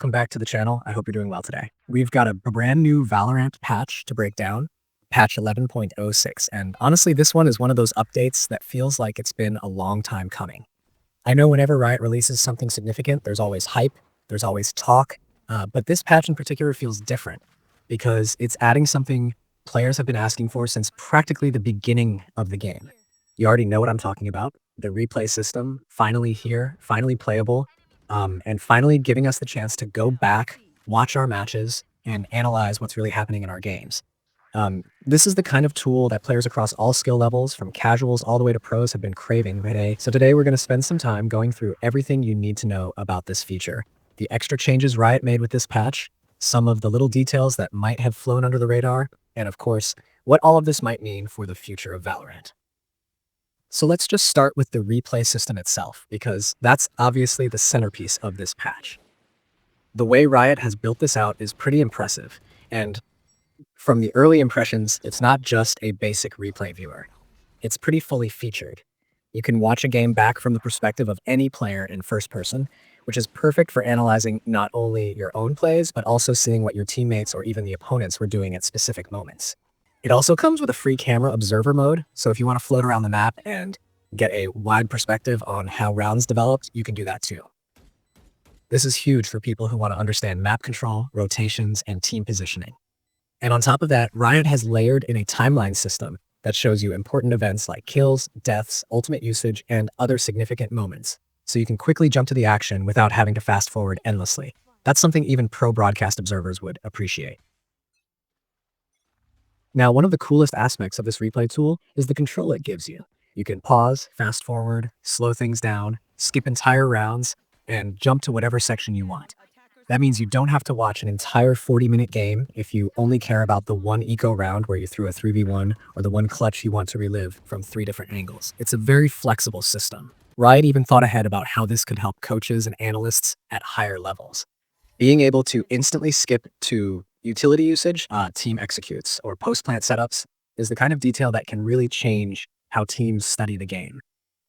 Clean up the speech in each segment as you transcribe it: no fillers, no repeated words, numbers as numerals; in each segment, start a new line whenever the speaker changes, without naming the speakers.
Welcome back to the channel. I hope you're doing well today. We've got a brand new Valorant patch to break down, patch 11.06, and honestly, this one is one of those updates that feels like it's been a long time coming. I know whenever Riot releases something significant, there's always hype, there's always talk, but this patch in particular feels different because it's adding something players have been asking for since practically the beginning of the game. You already know what I'm talking about. The replay system, finally here, finally playable, and finally giving us the chance to go back, watch our matches, and analyze what's really happening in our games. This is the kind of tool that players across all skill levels, from casuals all the way to pros, have been craving today. So today we're going to spend some time going through everything you need to know about this feature, the extra changes Riot made with this patch, some of the little details that might have flown under the radar, and of course, what all of this might mean for the future of Valorant. So let's just start with the replay system itself, because that's obviously the centerpiece of this patch. The way Riot has built this out is pretty impressive, and from the early impressions, it's not just a basic replay viewer. It's pretty fully featured. You can watch a game back from the perspective of any player in first person, which is perfect for analyzing not only your own plays, but also seeing what your teammates or even the opponents were doing at specific moments. It also comes with a free camera observer mode, so if you want to float around the map and get a wide perspective on how rounds developed, you can do that too. This is huge for people who want to understand map control, rotations, and team positioning. And on top of that, Riot has layered in a timeline system that shows you important events like kills, deaths, ultimate usage, and other significant moments, so you can quickly jump to the action without having to fast forward endlessly. That's something even pro broadcast observers would appreciate. Now, one of the coolest aspects of this replay tool is the control it gives you. You can pause, fast forward, slow things down, skip entire rounds, and jump to whatever section you want. That means you don't have to watch an entire 40-minute game if you only care about the one eco round where you threw a 3v1 or the one clutch you want to relive from 3 different angles. It's a very flexible system. Riot even thought ahead about how this could help coaches and analysts at higher levels. Being able to instantly skip to utility usage, team executes, or post-plant setups is the kind of detail that can really change how teams study the game.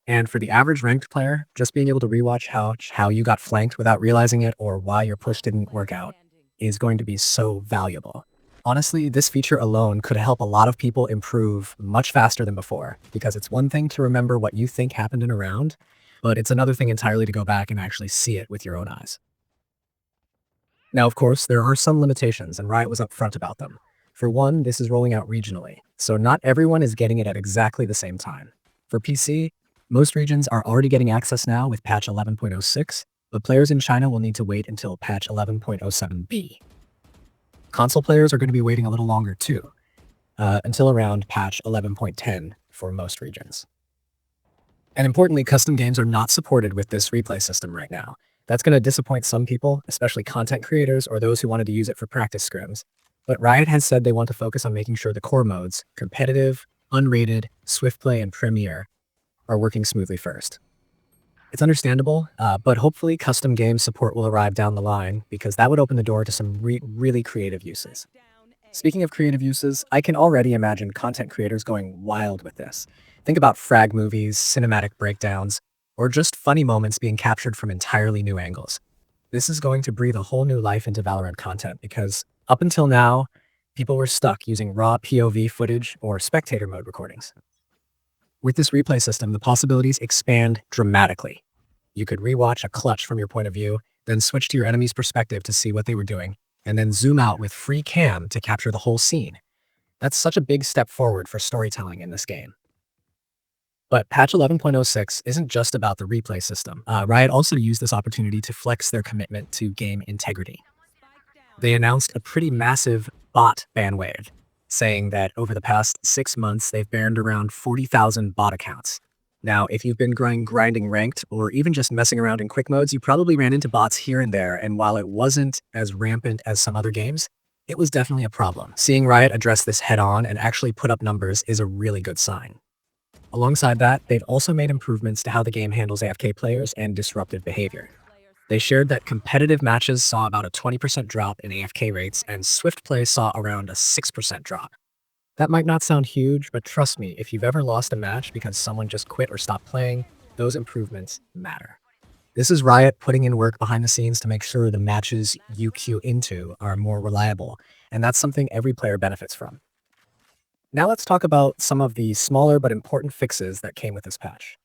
And for the average ranked player, just being able to rewatch how you got flanked without realizing it or why your push didn't work out is going to be so valuable. Honestly, this feature alone could help a lot of people improve much faster than before, because it's one thing to remember what you think happened in a round, but it's another thing entirely to go back and actually see it with your own eyes. Now, of course, there are some limitations, and Riot was upfront about them. For one, this is rolling out regionally, so not everyone is getting it at exactly the same time. For PC, most regions are already getting access now with patch 11.06, but players in China will need to wait until patch 11.07b. Console players are going to be waiting a little longer too, until around patch 11.10 for most regions. And importantly, custom games are not supported with this replay system right now. That's going to disappoint some people, especially content creators or those who wanted to use it for practice scrims. But Riot has said they want to focus on making sure the core modes, competitive, unrated, swift play, and premier, are working smoothly first. It's understandable, but hopefully custom game support will arrive down the line, because that would open the door to some really creative uses. Speaking of creative uses, I can already imagine content creators going wild with this. Think about frag movies, cinematic breakdowns, or just funny moments being captured from entirely new angles. This is going to breathe a whole new life into Valorant content, because up until now, people were stuck using raw POV footage or spectator mode recordings. With this replay system, the possibilities expand dramatically. You could rewatch a clutch from your point of view, then switch to your enemy's perspective to see what they were doing, and then zoom out with free cam to capture the whole scene. That's such a big step forward for storytelling in this game. But patch 11.06 isn't just about the replay system. Riot also used this opportunity to flex their commitment to game integrity. They announced a pretty massive bot banwave, saying that over the past 6 months, they've banned around 40,000 bot accounts. Now, if you've been grinding ranked or even just messing around in quick modes, you probably ran into bots here and there, and while it wasn't as rampant as some other games, it was definitely a problem. Seeing Riot address this head on and actually put up numbers is a really good sign. Alongside that, they've also made improvements to how the game handles AFK players and disruptive behavior. They shared that competitive matches saw about a 20% drop in AFK rates, and swift play saw around a 6% drop. That might not sound huge, but trust me, if you've ever lost a match because someone just quit or stopped playing, those improvements matter. This is Riot putting in work behind the scenes to make sure the matches you queue into are more reliable, and that's something every player benefits from. Now let's talk about some of the smaller but important fixes that came with this patch.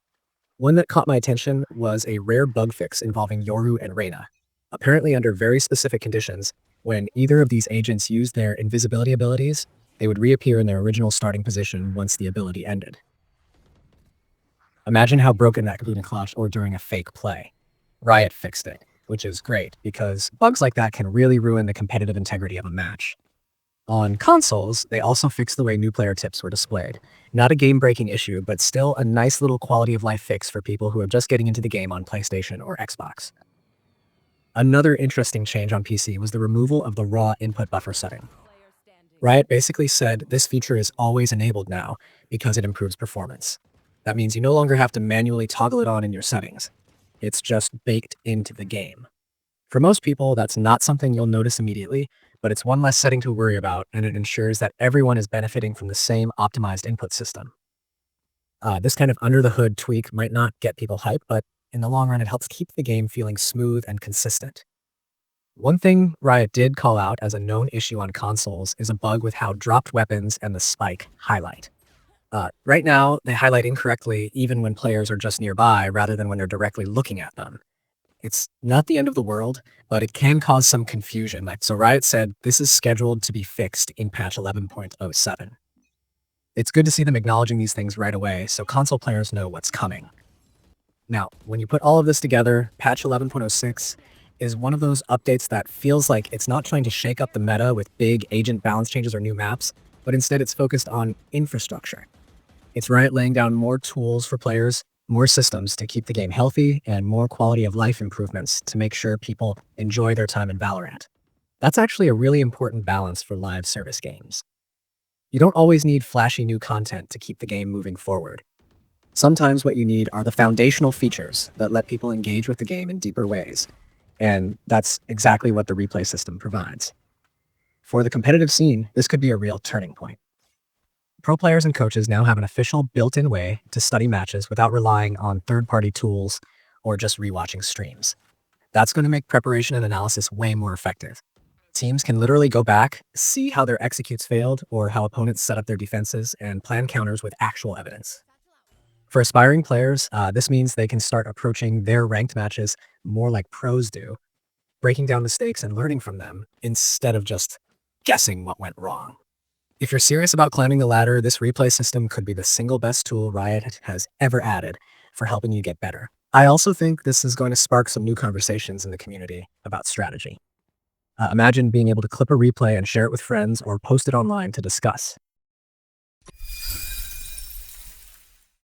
One that caught my attention was a rare bug fix involving Yoru and Reyna. Apparently, under very specific conditions, when either of these agents used their invisibility abilities, they would reappear in their original starting position once the ability ended. Imagine how broken that could be in a clutch or during a fake play. Riot fixed it, which is great because bugs like that can really ruin the competitive integrity of a match. On consoles, they also fixed the way new player tips were displayed. Not a game-breaking issue, but still a nice little quality of life fix for people who are just getting into the game on PlayStation or Xbox. Another interesting change on PC was the removal of the raw input buffer setting. Riot basically said this feature is always enabled now because it improves performance. That means you no longer have to manually toggle it on in your settings. It's just baked into the game. For most people, that's not something you'll notice immediately, but it's one less setting to worry about, and it ensures that everyone is benefiting from the same optimized input system. This kind of under-the-hood tweak might not get people hyped, but in the long run, it helps keep the game feeling smooth and consistent. One thing Riot did call out as a known issue on consoles is a bug with how dropped weapons and the spike highlight. Right now, they highlight incorrectly even when players are just nearby rather than when they're directly looking at them. It's not the end of the world, but it can cause some confusion. So Riot said this is scheduled to be fixed in patch 11.07. It's good to see them acknowledging these things right away so console players know what's coming. Now, when you put all of this together, patch 11.06 is one of those updates that feels like it's not trying to shake up the meta with big agent balance changes or new maps, but instead it's focused on infrastructure. It's Riot laying down more tools for players, more systems to keep the game healthy, and more quality of life improvements to make sure people enjoy their time in Valorant. That's actually a really important balance for live service games. You don't always need flashy new content to keep the game moving forward. Sometimes what you need are the foundational features that let people engage with the game in deeper ways, and that's exactly what the replay system provides. For the competitive scene, this could be a real turning point. Pro players and coaches now have an official built-in way to study matches without relying on third-party tools or just rewatching streams. That's going to make preparation and analysis way more effective. Teams can literally go back, see how their executes failed or how opponents set up their defenses, and plan counters with actual evidence. For aspiring players, this means they can start approaching their ranked matches more like pros do, breaking down mistakes and learning from them instead of just guessing what went wrong. If you're serious about climbing the ladder, this replay system could be the single best tool Riot has ever added for helping you get better. I also think this is going to spark some new conversations in the community about strategy. Imagine being able to clip a replay and share it with friends or post it online to discuss.